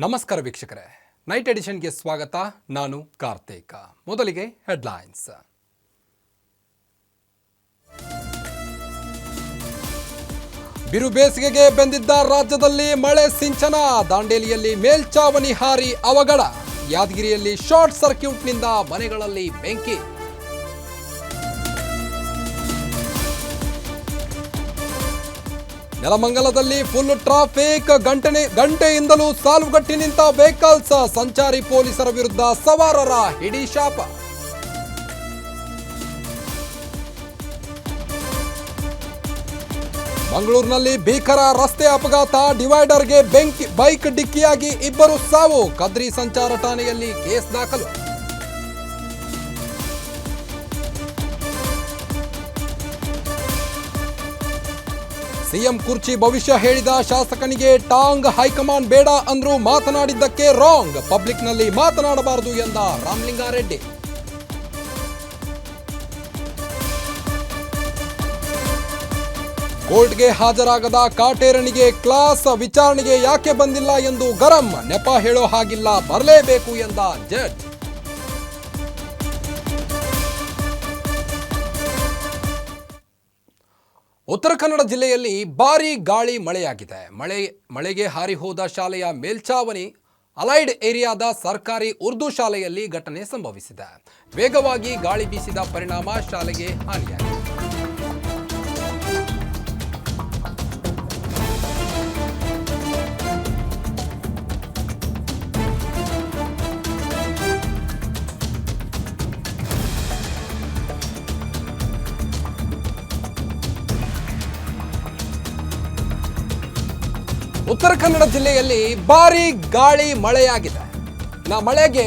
ನಮಸ್ಕಾರ ವೀಕ್ಷಕರೇ, ನೈಟ್ ಎಡಿಷನ್ಗೆ ಸ್ವಾಗತ. ನಾನು ಕಾರ್ತಿಕ್. ಮೊದಲಿಗೆ ಹೆಡ್ಲೈನ್ಸ್. ಬಿರು ಬೇಸಿಗೆಗೆ ಬೆಂದಿದ್ದ ರಾಜ್ಯದಲ್ಲಿ ಮಳೆ ಸಿಂಚನ. ದಾಂಡೇಲಿಯಲ್ಲಿ ಮೇಲ್ಚಾವಣಿ ಹಾರಿ ಅವಘಡ. ಯಾದಗಿರಿಯಲ್ಲಿ ಶಾರ್ಟ್ ಸರ್ಕ್ಯೂಟ್ನಿಂದ ಮನೆಗಳಲ್ಲಿ ಬೆಂಕಿ. ನೆಲಮಂಗಲದಲ್ಲಿ ಫುಲ್ ಟ್ರಾಫಿಕ್. ಗಂಟೆಯಿಂದಲೂ ಸಾಲುಗಟ್ಟಿ ನಿಂತ ವೆಹಿಕಲ್ಸ್. ಸಂಚಾರಿ ಪೊಲೀಸರ ವಿರುದ್ಧ ಸವಾರರ ಹಿಡಿಶಾಪ. ಮಂಗಳೂರಿನಲ್ಲಿ ಭೀಕರ ರಸ್ತೆ ಅಪಘಾತ. ಡಿವೈಡರ್ಗೆ ಬೈಕ್ ಡಿಕ್ಕಿಯಾಗಿ ಇಬ್ಬರು ಸಾವು. ಕದ್ರಿ ಸಂಚಾರ ಠಾಣೆಯಲ್ಲಿ ಕೇಸ್ ದಾಖಲು. ಸಿಎಂ ಕುರ್ಚಿ ಭವಿಷ್ಯ ಹೇಳಿದ ಶಾಸಕನಿಗೆ ಟಾಂಗ್. ಹೈಕಮಾಂಡ್ ಬೇಡ ಅಂದ್ರೂ ಮಾತನಾಡಿದ್ದಕ್ಕೆ ರಾಂಗ್. ಪಬ್ಲಿಕ್ನಲ್ಲಿ ಮಾತನಾಡಬಾರದು ಎಂದ ರಾಮಲಿಂಗಾರೆಡ್ಡಿ. ಕೋರ್ಟ್ಗೆ ಹಾಜರಾಗದ ಕಾಟೇರನಿಗೆ ಕ್ಲಾಸ್. ವಿಚಾರಣೆಗೆ ಯಾಕೆ ಬಂದಿಲ್ಲ ಎಂದು ಗರಂ. ನೆಪ ಹೇಳೋ ಹಾಗಿಲ್ಲ, ಬರಲೇಬೇಕು ಎಂದ ಜಡ್ಜ್. ಉತ್ತರ ಕನ್ನಡ ಜಿಲ್ಲೆಯಲ್ಲಿ ಭಾರೀ ಗಾಳಿ ಮಳೆಯಾಗಿದೆ. ಮಳೆಗೆ ಹಾರಿ ಹೋದ ಶಾಲೆಯ ಮೇಲ್ಚಾವಣಿ ಅಲೈಡ್ ಏರಿಯಾದ ಸರ್ಕಾರಿ ಉರ್ದು ಶಾಲೆಯಲ್ಲಿ ಘಟನೆ ಸಂಭವಿಸಿದೆ. ವೇಗವಾಗಿ ಗಾಳಿ ಬೀಸಿದ ಪರಿಣಾಮ ಶಾಲೆಗೆ ಹಾನಿಯಾಗಿದೆ. ಉತ್ತರ ಕನ್ನಡ ಜಿಲ್ಲೆಯಲ್ಲಿ ಭಾರೀ ಗಾಳಿ ಮಳೆಯಾಗಿದೆ. ಮಳೆಗೆ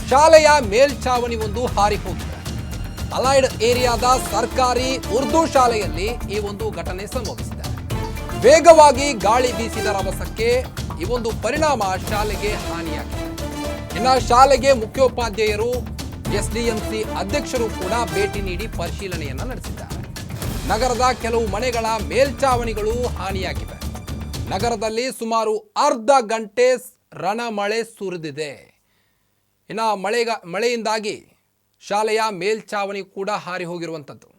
ಶಾಲೆಯ ಮೇಲ್ಚಾವಣಿ ಒಂದು ಹಾರಿ ಹೋಗಿದೆ. ಅಲೈಡ್ ಏರಿಯಾದ ಸರ್ಕಾರಿ ಉರ್ದು ಶಾಲೆಯಲ್ಲಿ ಈ ಒಂದು ಘಟನೆ ಸಂಭವಿಸಿದೆ. ವೇಗವಾಗಿ ಗಾಳಿ ಬೀಸಿದ ರಭಸಕ್ಕೆ ಈ ಒಂದು ಪರಿಣಾಮ ಶಾಲೆಗೆ ಹಾನಿಯಾಗಿದೆ. ಇನ್ನು ಶಾಲೆಗೆ ಮುಖ್ಯೋಪಾಧ್ಯಾಯರು, ಎಸ್ಡಿಎಂಸಿ ಅಧ್ಯಕ್ಷರು ಕೂಡ ಭೇಟಿ ನೀಡಿ ಪರಿಶೀಲನೆಯನ್ನ ನಡೆಸಿದ್ದಾರೆ. ನಗರದ ಕೆಲವು ಮನೆಗಳ ಮೇಲ್ಚಾವಣಿಗಳು ಹಾನಿಯಾಗಿವೆ. ನಗರದಲ್ಲಿ ಸುಮಾರು ಅರ್ಧ ಗಂಟೆ ರಣಮಳೆ ಸುರಿದಿದೆ. ಇನ್ನು ಮಳೆಯಿಂದಾಗಿ ಶಾಲೆಯ ಮೇಲ್ಚಾವಣಿ ಕೂಡ ಹಾರಿ ಹೋಗಿರುವಂಥದ್ದು.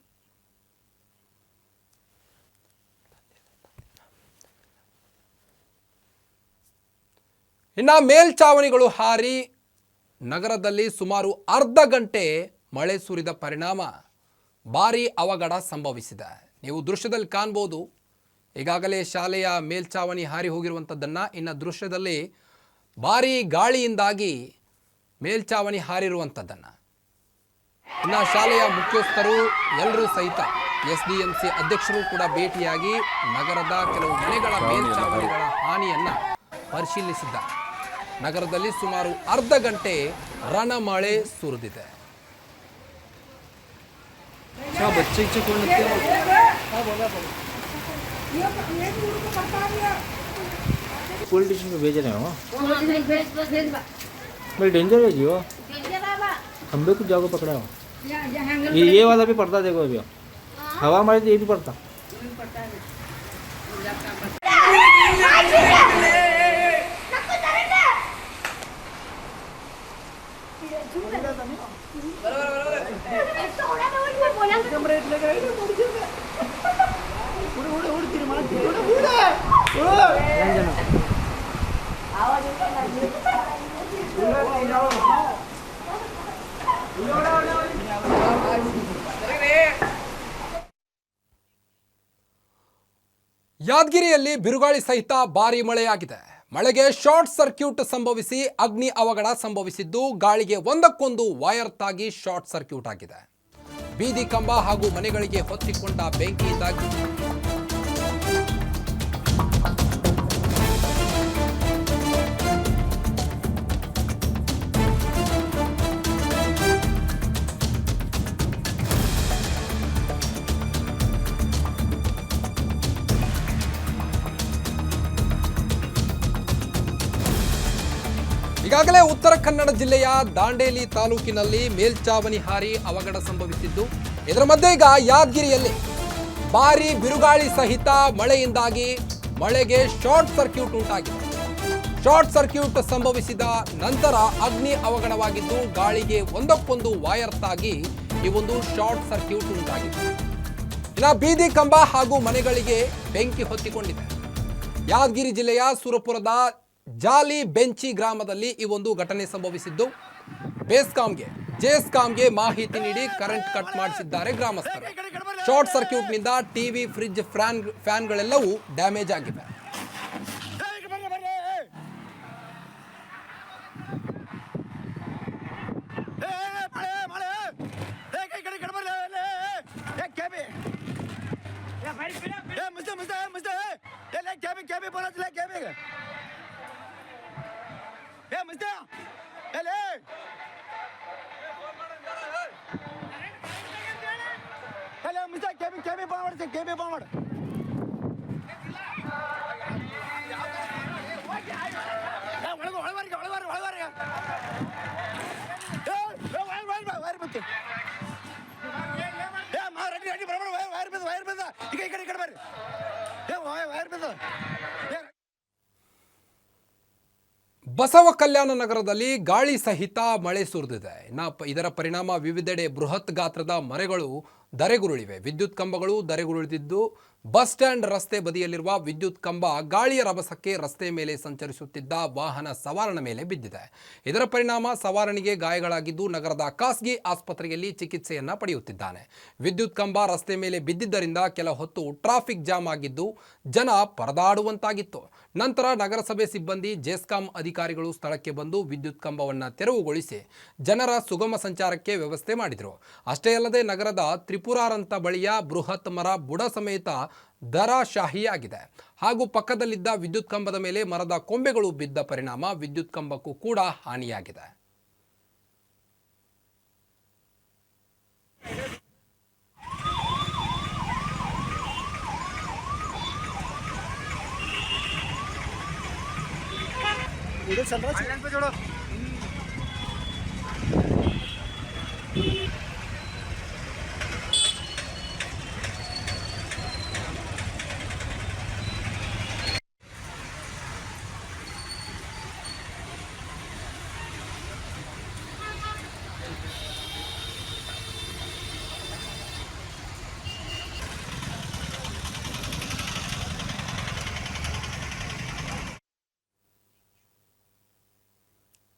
ಇನ್ನು ಮೇಲ್ಚಾವಣಿಗಳು ಹಾರಿ ನಗರದಲ್ಲಿ ಸುಮಾರು ಅರ್ಧ ಗಂಟೆ ಮಳೆ ಸುರಿದ ಪರಿಣಾಮ ಭಾರೀ ಅವಘಡ ಸಂಭವಿಸಿದೆ. ನೀವು ದೃಶ್ಯದಲ್ಲಿ ಕಾಣಬಹುದು. ಈಗಾಗಲೇ ಶಾಲೆಯ ಮೇಲ್ಚಾವಣಿ ಹಾರಿ ಹೋಗಿರುವಂಥದ್ದನ್ನು. ಇನ್ನು ದೃಶ್ಯದಲ್ಲಿ ಭಾರೀ ಗಾಳಿಯಿಂದಾಗಿ ಮೇಲ್ಚಾವಣಿ ಹಾರಿರುವಂಥದ್ದನ್ನು. ಇನ್ನು ಶಾಲೆಯ ಮುಖ್ಯಸ್ಥರು ಎಲ್ಲರೂ ಸಹಿತ ಎಸ್ಡಿಎಂಸಿ ಅಧ್ಯಕ್ಷರು ಕೂಡ ಭೇಟಿಯಾಗಿ ನಗರದ ಕೆಲವು ಮನೆಗಳ ಮೇಲ್ಚಾವಣಿಗಳ ಹಾನಿಯನ್ನು ಪರಿಶೀಲಿಸಿದ್ದಾರೆ. ನಗರದಲ್ಲಿ ಸುಮಾರು ಅರ್ಧ ಗಂಟೆ ರಣಮಳೆ ಸುರಿದಿದೆ. पुलिस स्टेशन में भेज रहे हो? भाई डेंजर है जियो, हम भी कुछ जागो पकड़ा हो। ये वाला भी पड़ता, देखो अभी हवा मारे तो ये भी पड़ता। ಯಾದಗಿರಿಯಲ್ಲಿ ಬಿರುಗಾಳಿ ಸಹಿತ ಭಾರೀ ಮಳೆಯಾಗಿದೆ. ಮಳೆಗೆ ಶಾರ್ಟ್ ಸರ್ಕ್ಯೂಟ್ ಸಂಭವಿಸಿ ಅಗ್ನಿ ಅವಘಡ ಸಂಭವಿಸಿದ್ದು, ಗಾಳಿಗೆ ಒಂದಕ್ಕೊಂದು ವೈರ್ ತಾಗಿ ಶಾರ್ಟ್ ಸರ್ಕ್ಯೂಟ್ ಆಗಿದೆ. ಬೀದಿ ಕಂಬ ಹಾಗೂ ಮನೆಗಳಿಗೆ ಹೊತ್ತಿಕೊಂಡ ಬೆಂಕಿಯಿಂದಾಗಿ ಈಗಾಗಲೇ ಉತ್ತರ ಕನ್ನಡ ಜಿಲ್ಲೆಯ ದಾಂಡೇಲಿ ತಾಲೂಕಿನಲ್ಲಿ ಮೇಲ್ಚಾವಣಿ ಹಾರಿ ಅವಘಡ ಸಂಭವಿಸಿದ್ದು, ಇದರ ಮಧ್ಯೆ ಈಗ ಯಾದಗಿರಿಯಲ್ಲಿ ಭಾರೀ ಬಿರುಗಾಳಿ ಸಹಿತ ಮಳೆಯಿಂದಾಗಿ ಮಳೆಗೆ ಶಾರ್ಟ್ ಸರ್ಕ್ಯೂಟ್ ಉಂಟಾಗಿದೆ. ಶಾರ್ಟ್ ಸರ್ಕ್ಯೂಟ್ ಸಂಭವಿಸಿದ ನಂತರ ಅಗ್ನಿ ಅವಘಡವಾಗಿದ್ದು ಗಾಳಿಗೆ ಒಂದಕ್ಕೊಂದು ವಾಯರ್ ತಾಗಿ ಈ ಒಂದು ಶಾರ್ಟ್ ಸರ್ಕ್ಯೂಟ್ ಉಂಟಾಗಿದೆ. ಇನ್ನು ಬೀದಿ ಕಂಬ ಹಾಗೂ ಮನೆಗಳಿಗೆ ಬೆಂಕಿ ಹೊತ್ತಿಕೊಂಡಿದೆ. ಯಾದಗಿರಿ ಜಿಲ್ಲೆಯ ಸುರಪುರದ ಜಾಲಿ ಬೆಂಚಿ ಗ್ರಾಮದಲ್ಲಿ ಈ ಒಂದು ಘಟನೆ ಸಂಭವಿಸಿದ್ದು ಜೆಸ್ಕಾಂಗೆ ಮಾಹಿತಿ ನೀಡಿ ಕರೆಂಟ್ ಕಟ್ ಮಾಡಿಸಿದ್ದಾರೆ ಗ್ರಾಮಸ್ಥರು. ಶಾರ್ಟ್ ಸರ್ಕ್ಯೂಟ್ನಿಂದ ಟಿವಿ, ಫ್ರಿಡ್ಜ್, ಫ್ಯಾನ್ಗಳೆಲ್ಲವೂ ಡ್ಯಾಮೇಜ್ ಆಗಿವೆ. ಬಸವ ಕಲ್ಯಾಣ ನಗರದಲ್ಲಿ ಗಾಳಿ ಸಹಿತ ಮಳೆ ಸುರಿದಿದೆ. ಇದರ ಪರಿಣಾಮ ವಿವಿಧೆಡೆ ಬೃಹತ್ ಗಾತ್ರದ ಮರಗಳು ಧರೆಗುರುಳಿವೆ. ವಿದ್ಯುತ್ ಕಂಬಗಳು ಧರೆಗುರುಳಿದಿದ್ದು ಬಸ್ ಸ್ಟ್ಯಾಂಡ್ ರಸ್ತೆ ಬದಿಯಲ್ಲಿರುವ ವಿದ್ಯುತ್ ಕಂಬ ಗಾಳಿಯ ರಭಸಕ್ಕೆ ರಸ್ತೆ ಮೇಲೆ ಸಂಚರಿಸುತ್ತಿದ್ದ ವಾಹನ ಸವಾರನ ಮೇಲೆ ಬಿದ್ದಿದೆ. ಇದರ ಪರಿಣಾಮ ಸವಾರನಿಗೆ ಗಾಯಗಳಾಗಿದ್ದು ನಗರದ ಖಾಸಗಿ ಆಸ್ಪತ್ರೆಯಲ್ಲಿ ಚಿಕಿತ್ಸೆಯನ್ನ ಪಡೆಯುತ್ತಿದ್ದಾನೆ. ವಿದ್ಯುತ್ ಕಂಬ ರಸ್ತೆ ಮೇಲೆ ಬಿದ್ದಿದ್ದರಿಂದ ಕೆಲ ಹೊತ್ತು ಟ್ರಾಫಿಕ್ ಜಾಮ್ ಆಗಿದ್ದು ಜನ ಪರದಾಡುವಂತಾಗಿತ್ತು. ನಂತರ ನಗರಸಭೆ ಸಿಬ್ಬಂದಿ, ಜೆಸ್ಕಾಂ ಅಧಿಕಾರಿಗಳು ಸ್ಥಳಕ್ಕೆ ಬಂದು ವಿದ್ಯುತ್ ಕಂಬವನ್ನು ತೆರವುಗೊಳಿಸಿ ಜನರ ಸುಗಮ ಸಂಚಾರಕ್ಕೆ ವ್ಯವಸ್ಥೆ ಮಾಡಿದರು. ಅಷ್ಟೇ ಅಲ್ಲದೆ ನಗರದ ತ್ರಿಪುರಾರಂತ ಬಳಿಯ ಬೃಹತ್ ಮರ ಬುಡ ಸಮೇತ ಧರಾಶಾಹಿಯಾಗಿದೆ. ಹಾಗೂ ಪಕ್ಕದಲ್ಲಿದ್ದ ವಿದ್ಯುತ್ ಕಂಬದ ಮೇಲೆ ಮರದ ಕೊಂಬೆಗಳು ಬಿದ್ದ ಪರಿಣಾಮ ವಿದ್ಯುತ್ ಕಂಬಕ್ಕೂ ಕೂಡ ಹಾನಿಯಾಗಿದೆ.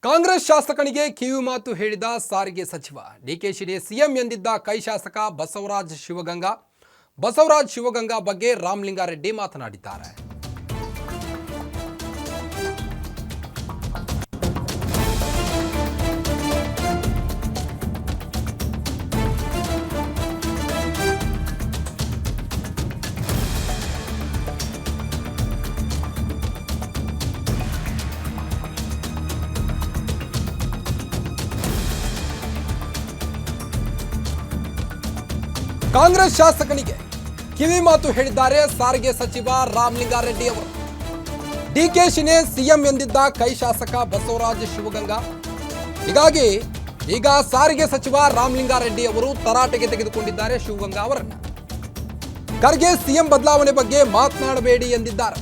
ಕಾಂಗ್ರೆಸ್ ಶಾಸಕನಿಗೆ ಕಿವಿ ಮಾತು ಹೇಳಿದ ಸಾರಿಗೆ ಸಚಿವ ಡಿಕೆಶಿ. ಸಿಎಂ ಎಂದಿದ್ದ ಕೈ ಶಾಸಕ ಬಸವರಾಜ್ ಶಿವಗಂಗಾ ಬಗ್ಗೆ ರಾಮಲಿಂಗಾರೆಡ್ಡಿ ಮಾತನಾಡಿದ್ದಾರೆ. ಕಾಂಗ್ರೆಸ್ ಶಾಸಕನಿಗೆ ಕಿವಿ ಮಾತು ಹೇಳಿದ್ದಾರೆ ಸಾರಿಗೆ ಸಚಿವ ರಾಮಲಿಂಗಾರೆಡ್ಡಿ ಅವರು. ಡಿಕೆಶಿನೇ ಸಿಎಂ ಎಂದಿದ್ದ ಕೈ ಶಾಸಕ ಬಸವರಾಜ ಶಿವಗಂಗಾ. ಹೀಗಾಗಿ ಈಗ ಸಾರಿಗೆ ಸಚಿವ ರಾಮಲಿಂಗಾರೆಡ್ಡಿ ಅವರು ತರಾಟೆಗೆ ತೆಗೆದುಕೊಂಡಿದ್ದಾರೆ ಶಿವಗಂಗಾ ಅವರನ್ನು. ಖರ್ಗೆ ಸಿಎಂ ಬದಲಾವಣೆ ಬಗ್ಗೆ ಮಾತನಾಡಬೇಡಿ ಎಂದಿದ್ದಾರೆ.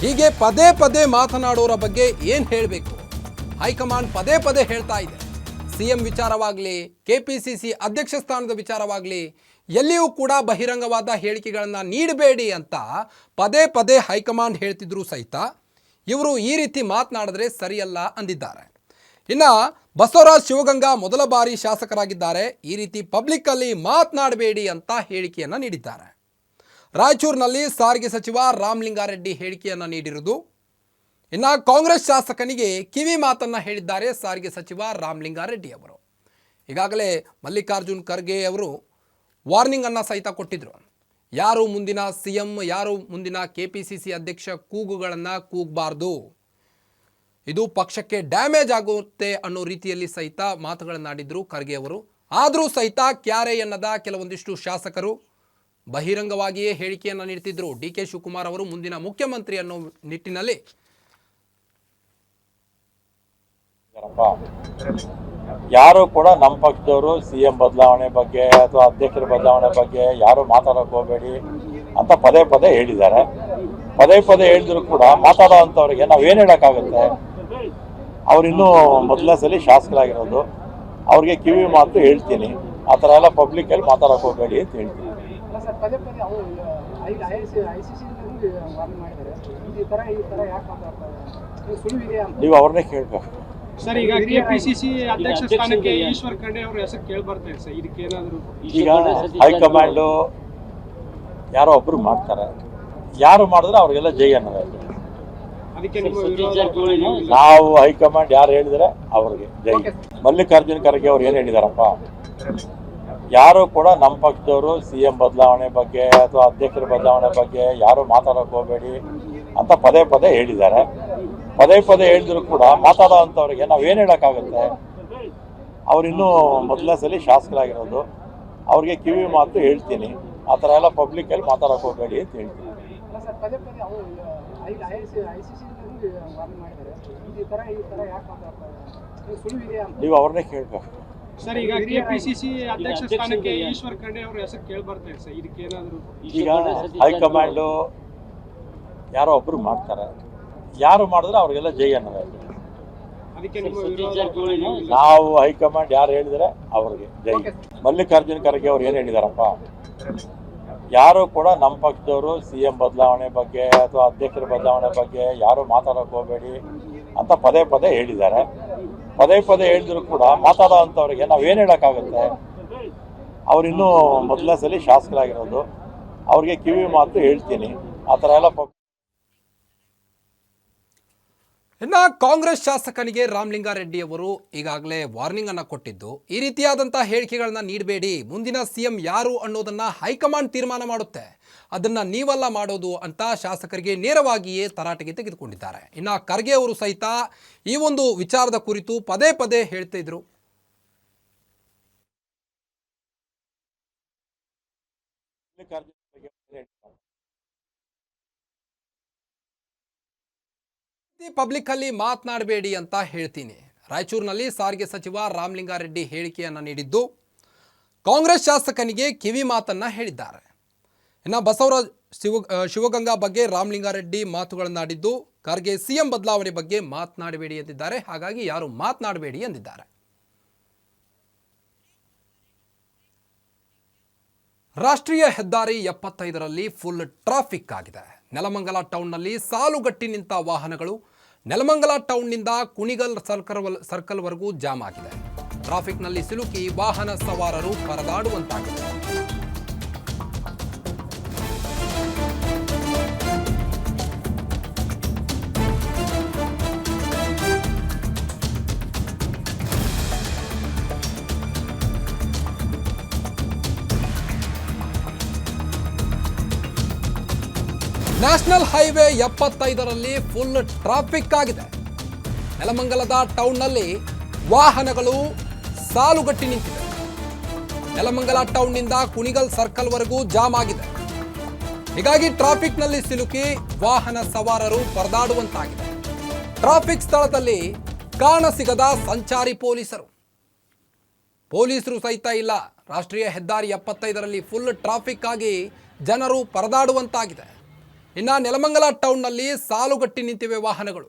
ಹೀಗೆ ಪದೇ ಪದೇ ಮಾತನಾಡೋರ ಬಗ್ಗೆ ಏನ್ ಹೇಳಬೇಕು? ಹೈಕಮಾಂಡ್ ಪದೇ ಪದೇ ಹೇಳ್ತಾ ಇದೆ. ಸಿಎಂ ವಿಚಾರವಾಗಲಿ, ಕೆಪಿಸಿಸಿ ಅಧ್ಯಕ್ಷ ಸ್ಥಾನದ ವಿಚಾರವಾಗಲಿ ಎಲ್ಲಿಯೂ ಕೂಡ ಬಹಿರಂಗವಾದ ಹೇಳಿಕೆಗಳನ್ನು ನೀಡಬೇಡಿ ಅಂತ ಪದೇ ಪದೇ ಹೈಕಮಾಂಡ್ ಹೇಳ್ತಿದ್ರು ಸಹಿತ ಇವರು ಈ ರೀತಿ ಮಾತನಾಡಿದ್ರೆ ಸರಿಯಲ್ಲ ಅಂದಿದ್ದಾರೆ. ಇನ್ನು ಬಸವರಾಜ್ ಶಿವಗಂಗಾ ಮೊದಲ ಬಾರಿ ಶಾಸಕರಾಗಿದ್ದಾರೆ. ಈ ರೀತಿ ಪಬ್ಲಿಕ್ಕಲ್ಲಿ ಮಾತನಾಡಬೇಡಿ ಅಂತ ಹೇಳಿಕೆಯನ್ನು ನೀಡಿದ್ದಾರೆ. ರಾಯಚೂರಿನಲ್ಲಿ ಸಾರಿಗೆ ಸಚಿವ ರಾಮಲಿಂಗಾರೆಡ್ಡಿ ಹೇಳಿಕೆಯನ್ನು ನೀಡಿರುವುದು. ಇನ್ನು ಕಾಂಗ್ರೆಸ್ ಶಾಸಕನಿಗೆ ಕಿವಿ ಮಾತನ್ನು ಹೇಳಿದ್ದಾರೆ ಸಾರಿಗೆ ಸಚಿವ ರಾಮಲಿಂಗಾರೆಡ್ಡಿ ಅವರು. ಈಗಾಗಲೇ ಮಲ್ಲಿಕಾರ್ಜುನ್ ಖರ್ಗೆ ಅವರು ವಾರ್ನಿಂಗ್ ಅನ್ನು ಸಹಿತ ಕೊಟ್ಟಿದ್ರು. ಯಾರು ಮುಂದಿನ ಸಿಎಂ, ಯಾರು ಮುಂದಿನ ಕೆಪಿಸಿಸಿ ಅಧ್ಯಕ್ಷ ಕೂಗುಗಳನ್ನು ಕೂಗಬಾರ್ದು, ಇದು ಪಕ್ಷಕ್ಕೆ ಡ್ಯಾಮೇಜ್ ಆಗುತ್ತೆ ಅನ್ನೋ ರೀತಿಯಲ್ಲಿ ಸಹಿತ ಮಾತುಗಳನ್ನಾಡಿದ್ರು ಖರ್ಗೆ ಅವರು. ಆದರೂ ಸಹಿತ ಕ್ಯಾರೆ ಎನ್ನದ ಕೆಲವೊಂದಿಷ್ಟು ಶಾಸಕರು ಬಹಿರಂಗವಾಗಿಯೇ ಹೇಳಿಕೆಯನ್ನು ನೀಡ್ತಿದ್ರು. ಡಿ.ಕೆ. ಶಿವಕುಮಾರ್ ಅವರು ಮುಂದಿನ ಮುಖ್ಯಮಂತ್ರಿ ಅನ್ನೋ ನಿಟ್ಟಿನಲ್ಲಿ ಯಾರು ಕೂಡ ನಮ್ಮ ಪಕ್ಷದವರು ಸಿಎಂ ಬದಲಾವಣೆ ಬಗ್ಗೆ ಅಥವಾ ಅಧ್ಯಕ್ಷರ ಬದಲಾವಣೆ ಬಗ್ಗೆ ಯಾರು ಮಾತಾಡೋಕೆ ಹೋಗಬೇಡಿ ಅಂತ ಪದೇ ಪದೇ ಹೇಳಿದ್ದಾರೆ. ಪದೇ ಪದೇ ಹೇಳಿದ್ರು ಕೂಡ ಮಾತಾಡೋ ಅಂಥವ್ರಿಗೆ ನಾವೇನು ಹೇಳೋಕ್ಕಾಗುತ್ತೆ. ಅವರಿನ್ನೂ ಮೊದಲನೇ ಸಲ ಶಾಸಕರಾಗಿರೋದು, ಅವ್ರಿಗೆ ಕಿವಿ ಮಾತು ಹೇಳ್ತೀನಿ, ಆ ಥರ ಎಲ್ಲ ಪಬ್ಲಿಕಲ್ಲಿ ಮಾತಾಡೋಕೆ ಹೋಗಬೇಡಿ ಅಂತ ಹೇಳ್ತೀನಿ. ನೀವು ಅವ್ರನ್ನೇ ಕೇಳಬೇಕು ಸರ್. ಈಗ ಕೆಪಿಸಿಸಿ ಅಧ್ಯಕ್ಷ ಸ್ಥಾನಕ್ಕೆ ಈಶ್ವರ್ ಖಂಡ್ರೆ ಅವರ ಹೆಸರು ಕೇಳಿ ಬರ್ತಾ ಇದೆ ಸರ್. ಇದಕ್ಕೆ ಏನಾದರೂ ಈಗ ಹೈಕಮಾಂಡು ಯಾರೋ ಒಬ್ರು ಮಾಡ್ತಾರೆ, ಯಾರು ಮಾಡಿದ್ರೆ ಅವ್ರಿಗೆಲ್ಲ ಜೈ ಅನ್ನೋದು. ಅದಕ್ಕೆ ನಿಮ್ಮ ವಿರೋಧ ನಾವು ಹೈಕಮಾಂಡ್ ಯಾರು ಹೇಳಿದ್ರೆ ಅವ್ರಿಗೆ ಜೈ. ಮಲ್ಲಿಕಾರ್ಜುನ ಖರ್ಗೆ ಅವ್ರು ಏನು ಹೇಳಿದಾರಪ್ಪ, ಯಾರು ಕೂಡ ನಮ್ಮ ಪಕ್ಷದವರು CM ಬದಲಾವಣೆ ಬಗ್ಗೆ ಅಥವಾ ಅಧ್ಯಕ್ಷರ ಬದಲಾವಣೆ ಬಗ್ಗೆ ಯಾರು ಮಾತಾಡೋಕೆ ಹೋಗಬೇಡಿ ಅಂತ ಪದೇ ಪದೇ ಹೇಳಿದ್ದಾರೆ. ಪದೇ ಪದೇ ಹೇಳಿದ್ರು ಕೂಡ ಮಾತಾಡೋ ಅಂಥವ್ರಿಗೆ ನಾವೇನು ಹೇಳೋಕ್ಕಾಗುತ್ತೆ. ಅವರಿನ್ನೂ ಮೊದಲನೇ ಸಲ ಶಾಸಕರಾಗಿರೋದು, ಅವ್ರಿಗೆ ಕಿವಿ ಮಾತು ಹೇಳ್ತೀನಿ, ಆ ಥರ ಎಲ್ಲ ಪಬ್ಲಿಕಲ್ಲಿ ಮಾತಾಡೋಕೆ ಹೋಗಬೇಡಿ ಅಂತ ಹೇಳ್ತೀನಿ. ನೀವು ಅವ್ರನ್ನೇ ಕೇಳಬೇಕು ಸರ್. ಈಗ ಕೆಪಿಸಿಸಿ ಅಧ್ಯಕ್ಷ ಸ್ಥಾನಕ್ಕೆ ಈಶ್ವರ್ ಖಂಡ್ರೆ ಅವರ ಹೆಸರು ಕೇಳಿ ಬರ್ತಾ ಇದೆ ಸರ್. ಇದಕ್ಕೆ ಏನಾದರೂ ಈಗ ಹೈಕಮಾಂಡು ಯಾರೋ ಒಬ್ರು ಮಾಡ್ತಾರೆ, ಯಾರು ಮಾಡಿದ್ರೆ ಅವ್ರಿಗೆಲ್ಲ ಜೈ ಅನ್ನೋದು. ಅದಕ್ಕೆ ನಿಮ್ಮ ವಿರೋಧ ನಾವು ಹೈಕಮಾಂಡ್ ಯಾರು ಹೇಳಿದ್ರೆ ಅವ್ರಿಗೆ ಜೈ. ಮಲ್ಲಿಕಾರ್ಜುನ ಖರ್ಗೆ ಅವ್ರು ಏನು ಹೇಳಿದಾರಪ್ಪ, ಯಾರು ಕೂಡ ನಮ್ಮ ಪಕ್ಷದವರು CM ಬದಲಾವಣೆ ಬಗ್ಗೆ ಅಥವಾ ಅಧ್ಯಕ್ಷರ ಬದಲಾವಣೆ ಬಗ್ಗೆ ಯಾರು ಮಾತಾಡೋಕೆ ಹೋಗಬೇಡಿ ಅಂತ ಪದೇ ಪದೇ ಹೇಳಿದ್ದಾರೆ. ಪದೇ ಪದೇ ಹೇಳಿದ್ರು ಕೂಡ ಮಾತಾಡೋ ಅಂಥವ್ರಿಗೆ ನಾವೇನು ಹೇಳೋಕ್ಕಾಗುತ್ತೆ. ಅವರಿನ್ನೂ ಮೊದಲನೇ ಸಲ ಶಾಸಕರಾಗಿರೋದು, ಅವ್ರಿಗೆ ಕಿವಿ ಮಾತು ಹೇಳ್ತೀನಿ, ಆ ಥರ ಎಲ್ಲ ಇನ್ನು ಕಾಂಗ್ರೆಸ್ ಶಾಸಕನಿಗೆ ರಾಮಲಿಂಗಾರೆಡ್ಡಿ ಅವರು ಈಗಾಗಲೇ ವಾರ್ನಿಂಗ್ ಅನ್ನು ಕೊಟ್ಟಿದ್ದು, ಈ ರೀತಿಯಾದಂತಹ ಹೇಳಿಕೆಗಳನ್ನ ನೀಡಬೇಡಿ, ಮುಂದಿನ CM ಯಾರು ಅನ್ನೋದನ್ನ ಹೈಕಮಾಂಡ್ ತೀರ್ಮಾನ ಮಾಡುತ್ತೆ, ಅದನ್ನ ನೀವಲ್ಲ ಮಾಡೋದು ಅಂತ ಶಾಸಕರಿಗೆ ನೇರವಾಗಿಯೇ ತರಾಟೆಗೆ ತೆಗೆದುಕೊಂಡಿದ್ದಾರೆ. ಇನ್ನು ಖರ್ಗೆ ಅವರು ಸಹಿತ ಈ ಒಂದು ವಿಚಾರದ ಕುರಿತು ಪದೇ ಪದೇ ಹೇಳ್ತಾ ಇದ್ರು. ಪಬ್ಲಿಕ್ ಅಲ್ಲಿ ಮಾತನಾಡಬೇಡಿ ಅಂತ ಹೇಳ್ತೀನಿ. ರಾಯಚೂರಿನಲ್ಲಿ ಸಾರಿಗೆ ಸಚಿವ ರಾಮಲಿಂಗಾರೆಡ್ಡಿ ಹೇಳಿಕೆಯನ್ನು ನೀಡಿದ್ದು, ಕಾಂಗ್ರೆಸ್ ಶಾಸಕನಿಗೆ ಕಿವಿ ಮಾತನ್ನ ಹೇಳಿದ್ದಾರೆ. ಇನ್ನು ಬಸವರಾಜ್ ಶಿವಗಂಗಾ ಬಗ್ಗೆ ರಾಮಲಿಂಗಾರೆಡ್ಡಿ ಮಾತುಗಳನ್ನಾಡಿದ್ದು, ಖರ್ಗೆ CM ಬದಲಾವಣೆ ಬಗ್ಗೆ ಮಾತನಾಡಬೇಡಿ ಎಂದಿದ್ದಾರೆ. ಹಾಗಾಗಿ ಯಾರು ಮಾತನಾಡಬೇಡಿ ಎಂದಿದ್ದಾರೆ. ರಾಷ್ಟ್ರೀಯ ಹೆದ್ದಾರಿ 75ರಲ್ಲಿ ಫುಲ್ ಟ್ರಾಫಿಕ್ ಆಗಿದೆ. ನೆಲಮಂಗಲ ಟೌನ್ನಲ್ಲಿ ಸಾಲುಗಟ್ಟಿ ನಿಂತ ವಾಹನಗಳು ನೆಲಮಂಗಲ ಟೌನ್ನಿಂದ ಕುಣಿಗಲ್ ಸರ್ಕಲ್ವರೆಗೂ ಜಾಮ್ ಆಗಿದೆ. ಟ್ರಾಫಿಕ್ನಲ್ಲಿ ಸಿಲುಕಿ ವಾಹನ ಸವಾರರು ಪರದಾಡುವಂತಾಗಿದೆ. ನ್ಯಾಷನಲ್ ಹೈವೇ 75ರಲ್ಲಿ ಫುಲ್ ಟ್ರಾಫಿಕ್ ಆಗಿದೆ. ನೆಲಮಂಗಲದ ಟೌನ್ನಲ್ಲಿ ವಾಹನಗಳು ಸಾಲುಗಟ್ಟಿ ನಿಂತಿವೆ. ನೆಲಮಂಗಲ ಟೌನ್ನಿಂದ ಕುಣಿಗಲ್ ಸರ್ಕಲ್ವರೆಗೂ ಜಾಮ್ ಆಗಿದೆ. ಹೀಗಾಗಿ ಟ್ರಾಫಿಕ್ನಲ್ಲಿ ಸಿಲುಕಿ ವಾಹನ ಸವಾರರು ಪರದಾಡುವಂತಾಗಿದೆ. ಟ್ರಾಫಿಕ್ ಸ್ಥಳದಲ್ಲಿ ಕಾಣಸಿಗದ ಸಂಚಾರಿ ಪೊಲೀಸರು ಸಹಿತ ಇಲ್ಲ. ರಾಷ್ಟ್ರೀಯ ಹೆದ್ದಾರಿ 75ರಲ್ಲಿ ಫುಲ್ ಟ್ರಾಫಿಕ್ ಆಗಿ ಜನರು ಪರದಾಡುವಂತಾಗಿದೆ. ಇನ್ನು ನೆಲಮಂಗಲ ಟೌನ್ನಲ್ಲಿ ಸಾಲುಗಟ್ಟಿ ನಿಂತಿವೆ ವಾಹನಗಳು.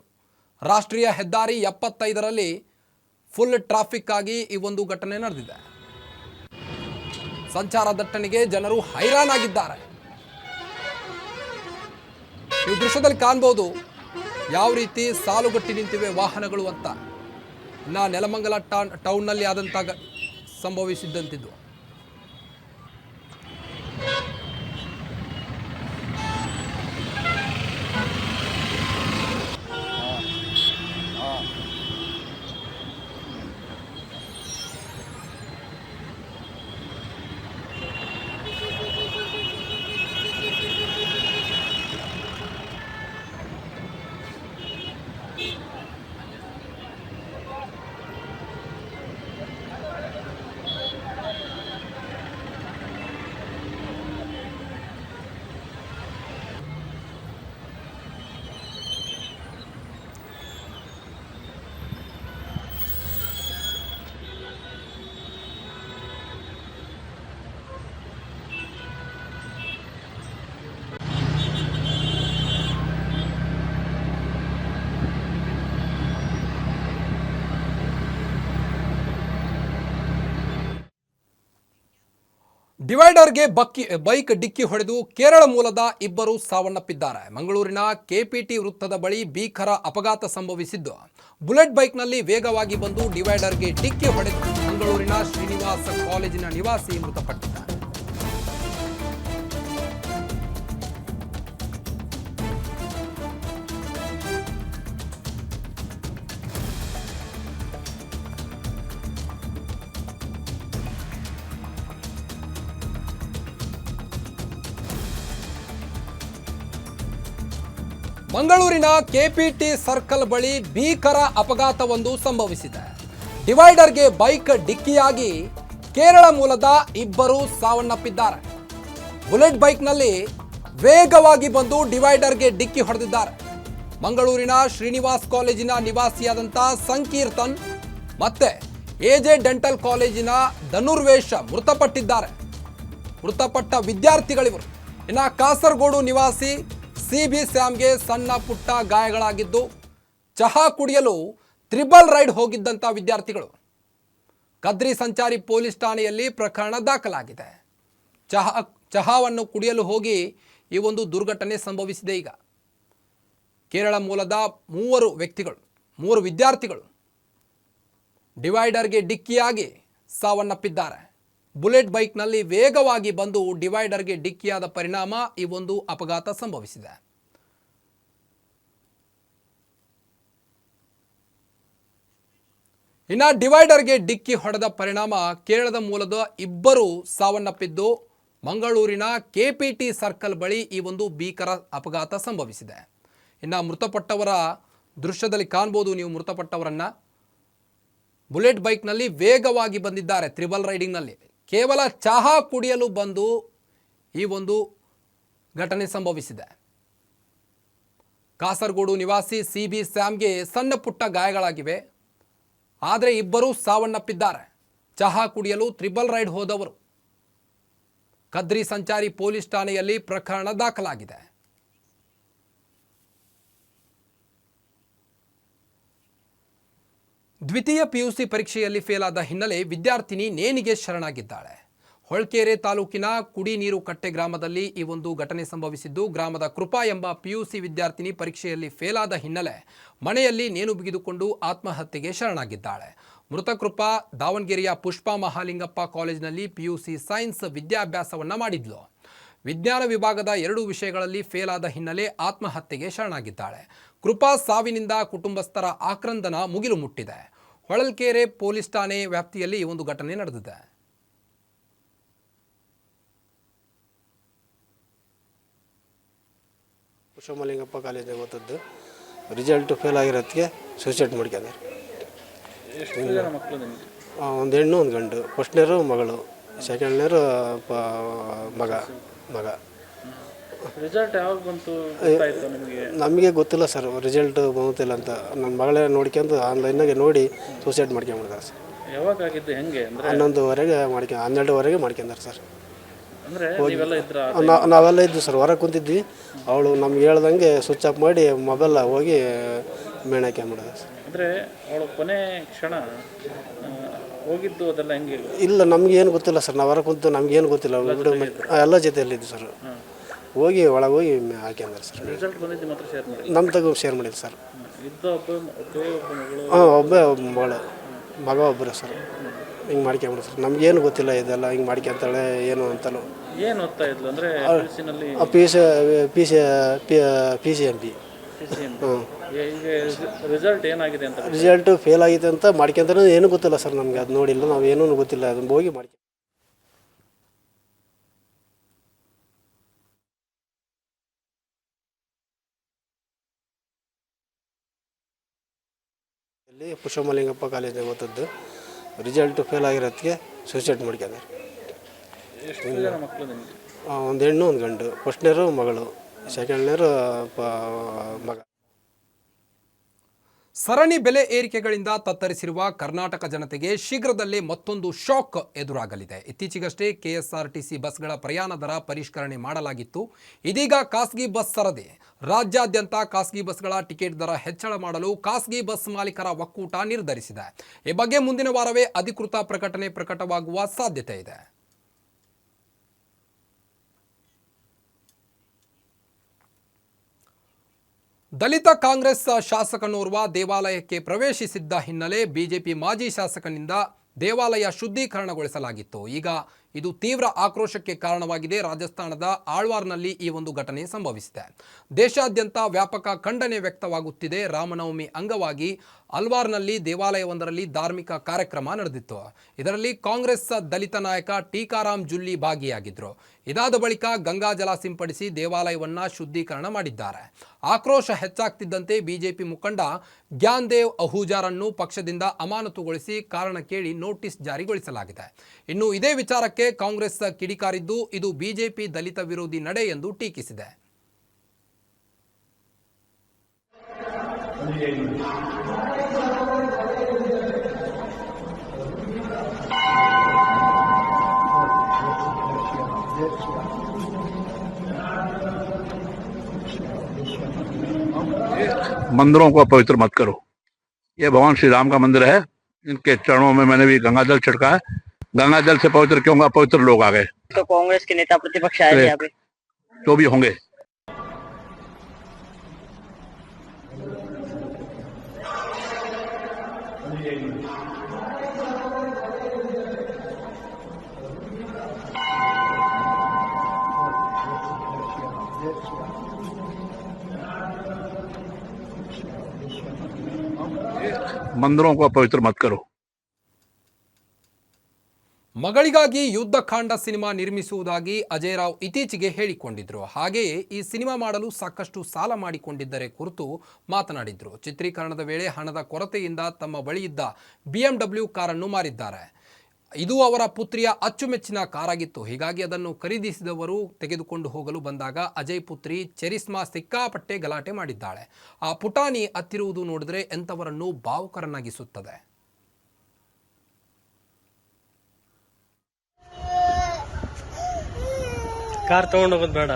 ರಾಷ್ಟ್ರೀಯ ಹೆದ್ದಾರಿ 75ರಲ್ಲಿ ಫುಲ್ ಟ್ರಾಫಿಕ್ ಆಗಿ ಈ ಒಂದು ಘಟನೆ ನಡೆದಿದೆ. ಸಂಚಾರ ದಟ್ಟಣೆಗೆ ಜನರು ಹೈರಾಣಾಗಿದ್ದಾರೆ. ಈ ದೃಶ್ಯದಲ್ಲಿ ಕಾಣಬಹುದು ಯಾವ ರೀತಿ ಸಾಲುಗಟ್ಟಿ ನಿಂತಿವೆ ವಾಹನಗಳು ಅಂತ. ಇನ್ನು ನೆಲಮಂಗಲ ಟೌನ್ನಲ್ಲಿ ಆದಂಥ ಸಂಭವಿಸಿದ್ದಂತಿದ್ದು. ಡಿವೈಡರ್ಗೆ ಬೈಕ್ ಡಿಕ್ಕಿ ಹೊಡೆದು ಕೇರಳ ಮೂಲದ ಇಬ್ಬರು ಸಾವನ್ನಪ್ಪಿದ್ದಾರೆ. ಮಂಗಳೂರಿನ ಕೆಪಿಟಿ ವೃತ್ತದ ಬಳಿ ಭೀಕರ ಅಪಘಾತ ಸಂಭವಿಸಿದ್ದು, ಬುಲೆಟ್ ಬೈಕ್ನಲ್ಲಿ ವೇಗವಾಗಿ ಬಂದು ಡಿವೈಡರ್ಗೆ ಡಿಕ್ಕಿ ಹೊಡೆದು ಮಂಗಳೂರಿನ ಶ್ರೀನಿವಾಸ ಕಾಲೇಜಿನ ನಿವಾಸಿ ಮೃತಪಟ್ಟಿದ್ದಾರೆ. ಮಂಗಳೂರಿನ ಕೆಪಿಟಿ ಸರ್ಕಲ್ ಬಳಿ ಭೀಕರ ಅಪಘಾತವೊಂದು ಸಂಭವಿಸಿದೆ. ಡಿವೈಡರ್ಗೆ ಬೈಕ್ ಡಿಕ್ಕಿಯಾಗಿ ಕೇರಳ ಮೂಲದ ಇಬ್ಬರು ಸಾವನ್ನಪ್ಪಿದ್ದಾರೆ. ಬುಲೆಟ್ ಬೈಕ್ನಲ್ಲಿ ವೇಗವಾಗಿ ಬಂದು ಡಿವೈಡರ್ಗೆ ಡಿಕ್ಕಿ ಹೊಡೆದಿದ್ದಾರೆ. ಮಂಗಳೂರಿನ ಶ್ರೀನಿವಾಸ್ ಕಾಲೇಜಿನ ನಿವಾಸಿಯಾದಂಥ ಸಂಕೀರ್ತನ್ ಮತ್ತೆ ಎಜೆ ಡೆಂಟಲ್ ಕಾಲೇಜಿನ ಧನುರ್ವೇಶ ಮೃತಪಟ್ಟಿದ್ದಾರೆ. ಮೃತಪಟ್ಟ ವಿದ್ಯಾರ್ಥಿಗಳಿವರು. ಇನ್ನು ಕಾಸರಗೋಡು ನಿವಾಸಿ ಸಿಬಿ ಸ್ಯಾಮ್ಗೆ ಸಣ್ಣ ಪುಟ್ಟ ಗಾಯಗಳಾಗಿದ್ದು, ಚಹಾ ಕುಡಿಯಲು ತ್ರಿಬಲ್ ರೈಡ್ ಹೋಗಿದ್ದಂಥ ವಿದ್ಯಾರ್ಥಿಗಳು. ಕದ್ರಿ ಸಂಚಾರಿ ಪೊಲೀಸ್ ಠಾಣೆಯಲ್ಲಿ ಪ್ರಕರಣ ದಾಖಲಾಗಿದೆ. ಚಹಾವನ್ನು ಕುಡಿಯಲು ಹೋಗಿ ಈ ಒಂದು ದುರ್ಘಟನೆ ಸಂಭವಿಸಿದೆ. ಈಗ ಕೇರಳ ಮೂಲದ ಮೂವರು ವಿದ್ಯಾರ್ಥಿಗಳು ಡಿವೈಡರ್ಗೆ ಡಿಕ್ಕಿಯಾಗಿ ಸಾವನ್ನಪ್ಪಿದ್ದಾರೆ. ಬುಲೆಟ್ ಬೈಕ್ನಲ್ಲಿ ವೇಗವಾಗಿ ಬಂದು ಡಿವೈಡರ್ಗೆ ಡಿಕ್ಕಿಯಾದ ಪರಿಣಾಮ ಈ ಒಂದು ಅಪಘಾತ ಸಂಭವಿಸಿದೆ. ಇನ್ನು ಡಿವೈಡರ್ಗೆ ಡಿಕ್ಕಿ ಹೊಡೆದ ಪರಿಣಾಮ ಕೇರಳದ ಮೂಲದ ಇಬ್ಬರು ಸಾವನ್ನಪ್ಪಿದ್ದು, ಮಂಗಳೂರಿನ ಕೆಪಿಟಿ ಸರ್ಕಲ್ ಬಳಿ ಈ ಒಂದು ಭೀಕರ ಅಪಘಾತ ಸಂಭವಿಸಿದೆ. ಇನ್ನು ಮೃತಪಟ್ಟವರ ದೃಶ್ಯದಲ್ಲಿ ಕಾಣ್ಬೋದು ನೀವು. ಮೃತಪಟ್ಟವರನ್ನ ಬುಲೆಟ್ ಬೈಕ್ನಲ್ಲಿ ವೇಗವಾಗಿ ಬಂದಿದ್ದಾರೆ. ತ್ರಿಬಲ್ ರೈಡಿಂಗ್ನಲ್ಲಿ ಕೇವಲ ಚಹಾ ಕುಡಿಯಲು ಬಂದು ಈ ಒಂದು ಘಟನೆ ಸಂಭವಿಸಿದೆ. ಕಾಸರಗೋಡು ನಿವಾಸಿ ಸಿಬಿ ಸ್ಯಾಮ್ಗೆ ಸಣ್ಣ ಪುಟ್ಟ ಗಾಯಗಳಾಗಿವೆ. ಆದರೆ ಇಬ್ಬರು ಸಾವನ್ನಪ್ಪಿದ್ದಾರೆ. ಚಹಾ ಕುಡಿಯಲು ತ್ರಿಬಲ್ ರೈಡ್ ಹೋದವರು. ಕದ್ರಿ ಸಂಚಾರಿ ಪೊಲೀಸ್ ಠಾಣೆಯಲ್ಲಿ ಪ್ರಕರಣ ದಾಖಲಾಗಿದೆ. ದ್ವಿತೀಯ ಪಿಯುಸಿ ಪರೀಕ್ಷೆಯಲ್ಲಿ ಫೇಲಾದ ಹಿನ್ನೆಲೆ ವಿದ್ಯಾರ್ಥಿನಿ ನೇಣಿಗೆ ಶರಣಾಗಿದ್ದಾಳೆ. ಹೊಳಲ್ಕೆರೆ ತಾಲೂಕಿನ ಕುಡಿ ನೀರು ಕಟ್ಟೆ ಗ್ರಾಮದಲ್ಲಿ ಈ ಒಂದು ಘಟನೆ ಸಂಭವಿಸಿದ್ದು, ಗ್ರಾಮದ ಕೃಪಾ ಎಂಬ ಪಿಯುಸಿ ವಿದ್ಯಾರ್ಥಿನಿ ಪರೀಕ್ಷೆಯಲ್ಲಿ ಫೇಲಾದ ಹಿನ್ನೆಲೆ ಮನೆಯಲ್ಲಿ ನೇಣು ಬಿಗಿದುಕೊಂಡು ಆತ್ಮಹತ್ಯೆಗೆ ಶರಣಾಗಿದ್ದಾಳೆ. ಮೃತ ಕೃಪಾ ದಾವಣಗೆರೆಯ ಪುಷ್ಪ ಮಹಾಲಿಂಗಪ್ಪ ಕಾಲೇಜಿನಲ್ಲಿ ಪಿಯುಸಿ ಸೈನ್ಸ್ ವಿದ್ಯಾಭ್ಯಾಸವನ್ನು ಮಾಡಿದ್ಲು. ವಿಜ್ಞಾನ ವಿಭಾಗದ 2 ವಿಷಯಗಳಲ್ಲಿ ಫೇಲಾದ ಹಿನ್ನೆಲೆ ಆತ್ಮಹತ್ಯೆಗೆ ಶರಣಾಗಿದ್ದಾಳೆ. ಕೃಪಾ ಸಾವಿನಿಂದ ಕುಟುಂಬಸ್ಥರ ಆಕ್ರಂದನ ಮುಗಿಲು ಮುಟ್ಟಿದೆ. ಹೊಳಲ್ಕೆರೆ ಪೊಲೀಸ್ ಠಾಣೆ ವ್ಯಾಪ್ತಿಯಲ್ಲಿ ಈ ಒಂದು ಘಟನೆ ನಡೆದಿದೆ. ಪುಷ್ಪಮಲಿಂಗಪ್ಪ ಕಾಲೇಜಿಗೆ ಓದದ್ದು. ರಿಸಲ್ಟ್ ಫೇಲ್ ಆಗಿರೋದಕ್ಕೆ ಸೂಸೈಡ್ ಮಾಡ್ಕೊಂಡ್ರೆ. ಒಂದು ಹೆಣ್ಣು ಒಂದು ಗಂಡು. ಫಸ್ಟ್ನೇರು ಮಗಳು, ಸೆಕೆಂಡ್ನೇರು ಮಗ. ರಿಸಲ್ಟ್ ಯಾವಾಗ ಬಂತು ನಮಗೆ ಗೊತ್ತಿಲ್ಲ ಸರ್. ರಿಸಲ್ಟ್ ಬಂತಿಲ್ಲ ಅಂತ ನನ್ನ ಮಗಳೇ ನೋಡ್ಕೊಂಡು ಆನ್ಲೈನಾಗೆ ನೋಡಿ ಸೂಸೈಡ್ ಮಾಡ್ಕೊಂಡ್ಬಿಡ್ತಾರೆ ಸರ್. ಯಾವಾಗ ಆಗಿದ್ದು ಹೆಂಗೆ? 11ವರೆಗೆ 12ವರೆಗೆ ಮಾಡ್ಕೊಂಡಾರೆ ಸರ್. ಅಂದರೆ ನಾವೆಲ್ಲ ಇದ್ವಿ ಸರ್, ಹೊರಗೆ ಕುಂತಿದ್ವಿ. ಅವಳು ನಮ್ಗೆ ಹೇಳ್ದಂಗೆ ಸ್ವಿಚ್ ಆಫ್ ಮಾಡಿ ಮೊಬೈಲ್ ಹೋಗಿ ಮೇಣ್ ಹಾಕ್ಕೊಂಬಿಡೋದು ಸರ್. ಅಂದರೆ ಅವಳು ಕೊನೆ ಕ್ಷಣ ಹೋಗಿದ್ದು ಅದೆಲ್ಲ ಹೆಂಗೆ? ಇಲ್ಲ, ನಮಗೇನು ಗೊತ್ತಿಲ್ಲ ಸರ್. ನಾವು ಹೊರಗೆ ಕುಂತು ನಮಗೇನು ಗೊತ್ತಿಲ್ಲ. ಎಲ್ಲ ಜೊತೆಯಲ್ಲಿದ್ವಿ ಸರ್. ಹೋಗಿ ಒಳಗೆ ಹೋಗಿ ಹಾಕ್ಯಂದ್ರೆ ಸರ್. ರಿಸಲ್ಟ್ ಬಂದಿದ್ದು ಮಾತ್ರ ಶೇರ್ ಮಾಡಿ ನಮ್ಮ ತಗೋ ಶೇರ್ ಮಾಡಿದ್ದು ಸರ್. ಒಬ್ಬ ಮಗಳು, ಮಗ ಒಬ್ಬರು ಸರ್. ಹಿಂಗೆ ಮಾಡ್ಕೊಂಬಿಡು ಸರ್. ನಮಗೇನು ಗೊತ್ತಿಲ್ಲ ಇದೆಲ್ಲ ಹಿಂಗೆ ಮಾಡ್ಕೊಂತಾಳೆ ಏನು ಅಂತಲೂ. ಏನು ಓದ್ತಾ ಇದ್ಲು ಅಂದರೆ PCMB. ಈಗ ರಿಸಲ್ಟ್ ಏನಾಗಿದೆ ಅಂತ? ರಿಸಲ್ಟು ಫೇಲ್ ಆಗಿದೆ ಅಂತ ಮಾಡ್ಕೊಂತಾರೆ. ಏನೂ ಗೊತ್ತಿಲ್ಲ ಸರ್ ನಮಗೆ. ಅದು ನೋಡಿಲ್ಲ ನಾವು, ಏನೂ ಗೊತ್ತಿಲ್ಲ. ಅದನ್ನು ಹೋಗಿ ಮಾಡ್ಕೊ ಪುಷ್ಪಮಲಿಂಗಪ್ಪ ಕಾಲೇಜಿಗೆ ಓದದ್ದು. ರಿಸಲ್ಟ್ ಫೇಲ್ ಆಗಿರೋದಕ್ಕೆ ಸೂಸೈಡ್ ಮಾಡ್ಕೊಂಡ್ರೆ. ಒಂದು ಹೆಣ್ಣು ಒಂದು ಗಂಡು. ಫಸ್ಟ್ನೇರು ಮಗಳು, ಸೆಕೆಂಡ್ನೇರು ಮಗ. ಸರಣಿ ಬೆಲೆ ಏರಿಕೆಗಳಿಂದ ತತ್ತರಿಸಿರುವ ಕರ್ನಾಟಕ ಜನತೆಗೆ ಶೀಘ್ರದಲ್ಲೇ ಮತ್ತೊಂದು ಶಾಕ್ ಎದುರಾಗಲಿದೆ. ಇತ್ತೀಚೆಗಷ್ಟೇ ಕೆಎಸ್ಆರ್ಟಿಸಿ ಬಸ್ಗಳ ಪ್ರಯಾಣ ದರ ಪರಿಷ್ಕರಣೆ ಮಾಡಲಾಗಿತ್ತು. ಇದೀಗ ಖಾಸಗಿ ಬಸ್ ಸರದಿ. ರಾಜ್ಯಾದ್ಯಂತ ಖಾಸಗಿ ಬಸ್ಗಳ ಟಿಕೆಟ್ ದರ ಹೆಚ್ಚಳ ಮಾಡಲು ಖಾಸಗಿ ಬಸ್ ಮಾಲೀಕರ ಒಕ್ಕೂಟ ನಿರ್ಧರಿಸಿದೆ. ಈ ಬಗ್ಗೆ ಮುಂದಿನ ವಾರವೇ ಅಧಿಕೃತ ಪ್ರಕಟಣೆ ಪ್ರಕಟವಾಗುವ ಸಾಧ್ಯತೆ ಇದೆ. ದಲಿತ ಕಾಂಗ್ರೆಸ್ ಶಾಸಕನೋರ್ವ ದೇವಾಲಯಕ್ಕೆ ಪ್ರವೇಶಿಸಿದ್ದ ಹಿನ್ನೆಲೆ ಬಿಜೆಪಿ ಮಾಜಿ ಶಾಸಕನಿಂದ ದೇವಾಲಯ ಶುದ್ಧೀಕರಣಗೊಳಿಸಲಾಗಿತ್ತು. ಈಗ ಇದು ತೀವ್ರ ಆಕ್ರೋಶಕ್ಕೆ ಕಾರಣವಾಗಿದೆ. ರಾಜಸ್ಥಾನದ ಆಳ್ವಾರ್ನಲ್ಲಿ ಈ ಒಂದು ಘಟನೆ ಸಂಭವಿಸಿದೆ. ದೇಶಾದ್ಯಂತ ವ್ಯಾಪಕ ಖಂಡನೆ ವ್ಯಕ್ತವಾಗುತ್ತಿದೆ. ರಾಮನವಮಿ ಅಂಗವಾಗಿ ಅಲ್ವಾರ್ನಲ್ಲಿ ದೇವಾಲಯವೊಂದರಲ್ಲಿ ಧಾರ್ಮಿಕ ಕಾರ್ಯಕ್ರಮ ನಡೆದಿತ್ತು. ಇದರಲ್ಲಿ ಕಾಂಗ್ರೆಸ್ ದಲಿತ ನಾಯಕ ಟೀಕಾರಾಮ್ ಜುಲ್ಲಿ ಭಾಗಿಯಾಗಿದ್ದರು. ಇದಾದ ಬಳಿಕ ಗಂಗಾಜಲ ಸಿಂಪಡಿಸಿ ದೇವಾಲಯವನ್ನು ಶುದ್ಧೀಕರಣ ಮಾಡಿದ್ದಾರೆ. ಆಕ್ರೋಶ ಹೆಚ್ಚಾಗ್ತಿದ್ದಂತೆ ಬಿಜೆಪಿ ಮುಖಂಡ ಗ್ಯಾನ್ದೇವ್ ಅಹೂಜಾರನ್ನು ಪಕ್ಷದಿಂದ ಅಮಾನತುಗೊಳಿಸಿ ಕಾರಣ ಕೇಳಿ ನೋಟಿಸ್ ಜಾರಿಗೊಳಿಸಲಾಗಿದೆ. ಇನ್ನು ಇದೇ ವಿಚಾರಕ್ಕೆ ಕಾಂಗ್ರೆಸ್ ಕಿಡಿಕಾರಿದ್ದು ಇದು ಬಿಜೆಪಿ ದಲಿತ ವಿರೋಧಿ ನಡೆ ಎಂದು ಟೀಕಿಸಿದೆ. मंदिरों को अपवित्र मत करो। ये भगवान श्री राम का मंदिर है, इनके चरणों में मैंने भी गंगा जल छिड़का है। गंगा जल से पवित्र क्यों? अपवित्र लोग आ गए। तो कांग्रेस के नेता प्रतिपक्ष आए थे यहाँ पे, जो भी होंगे। मंदिरों को अपवित्र मत करो। ಮಗಳಿಗಾಗಿ ಯುದ್ಧಕಾಂಡ ಸಿನಿಮಾ ನಿರ್ಮಿಸುವುದಾಗಿ ಅಜಯ್ ರಾವ್ ಇತ್ತೀಚೆಗೆ ಹೇಳಿಕೊಂಡಿದ್ರು. ಹಾಗೆಯೇ ಈ ಸಿನಿಮಾ ಮಾಡಲು ಸಾಕಷ್ಟು ಸಾಲ ಮಾಡಿಕೊಂಡಿದ್ದರ ಕುರಿತು ಮಾತನಾಡಿದ್ರು. ಚಿತ್ರೀಕರಣದ ವೇಳೆ ಹಣದ ಕೊರತೆಯಿಂದ ತಮ್ಮ ಬಳಿಯಿದ್ದ BMW ಕಾರನ್ನು ಮಾರಿದ್ದಾರೆ. ಇದು ಅವರ ಪುತ್ರಿಯ ಅಚ್ಚುಮೆಚ್ಚಿನ ಕಾರಾಗಿತ್ತು. ಹೀಗಾಗಿ ಅದನ್ನು ಖರೀದಿಸಿದವರು ತೆಗೆದುಕೊಂಡು ಹೋಗಲು ಬಂದಾಗ ಅಜಯ್ ಪುತ್ರಿ ಚೆರಿಸ್ಮಾ ಸಿಕ್ಕಾಪಟ್ಟೆ ಗಲಾಟೆ ಮಾಡಿದ್ದಾಳೆ. ಆ ಪುಟಾಣಿ ಅತ್ತಿರುವುದು ನೋಡಿದ್ರೆ ಎಂಥವರನ್ನು ಭಾವುಕರನ್ನಾಗಿಸುತ್ತದೆ. ಕಾರ್ ತಗೊಂಡು ಹೋಗೋದು ಬೇಡ,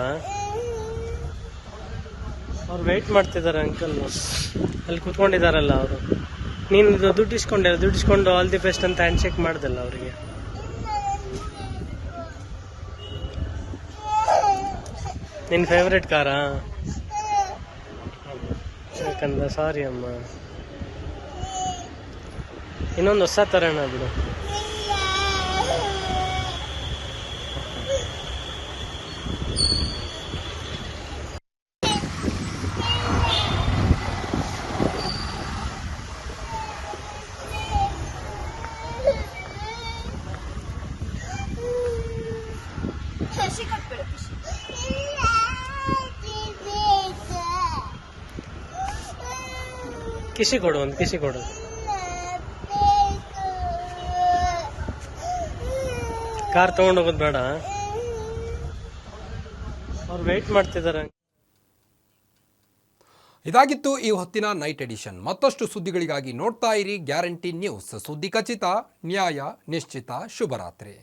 ಅವ್ರು ವೆಯ್ಟ್ ಮಾಡ್ತಿದ್ದಾರೆ ಅಂಕಲ್, ಅಲ್ಲಿ ಕೂತ್ಕೊಂಡಿದ್ದಾರಲ್ಲ ಅವರು. ನೀನು ದುಡ್ಡಿಸ್ಕೊಂಡು ಆಲ್ ದಿ ಬೆಸ್ಟ್ ಅಂತ ಹ್ಯಾಂಡ್ ಶೇಕ್ ಮಾಡ್ದಲ್ಲ ಅವರಿಗೆ. ನಿನ್ನ ಫೇವ್ರೆಟ್ ಕಾರಾ? ಯಾಕಂದ್ರೆ ಸಾರಿ ಅಮ್ಮ, ಇನ್ನೊಂದು ಹೊಸ ತರೋಣ ಬಿಡು. ಕಿಸಿ ಕೊಡು, ಒಂದು ಕಿಸಿ ಕೊಡು. ಕಾರ್ ತಗೊಂಡು ಹೋಗೋದು ಬೇಡ, ಅವ್ರು ವೆಯ್ಟ್ ಮಾಡ್ತಿದ್ದಾರೆ. ಇದಾಗಿತ್ತು ಈ ಹೊತ್ತಿನ ನೈಟ್ ಎಡಿಷನ್. ಮತ್ತಷ್ಟು ಸುದ್ದಿಗಳಿಗಾಗಿ ನೋಡ್ತಾ ಇರಿ ಗ್ಯಾರಂಟಿ ನ್ಯೂಸ್. ಸುದ್ದಿ ಖಚಿತ, ನ್ಯಾಯ ನಿಶ್ಚಿತ. ಶುಭರಾತ್ರಿ.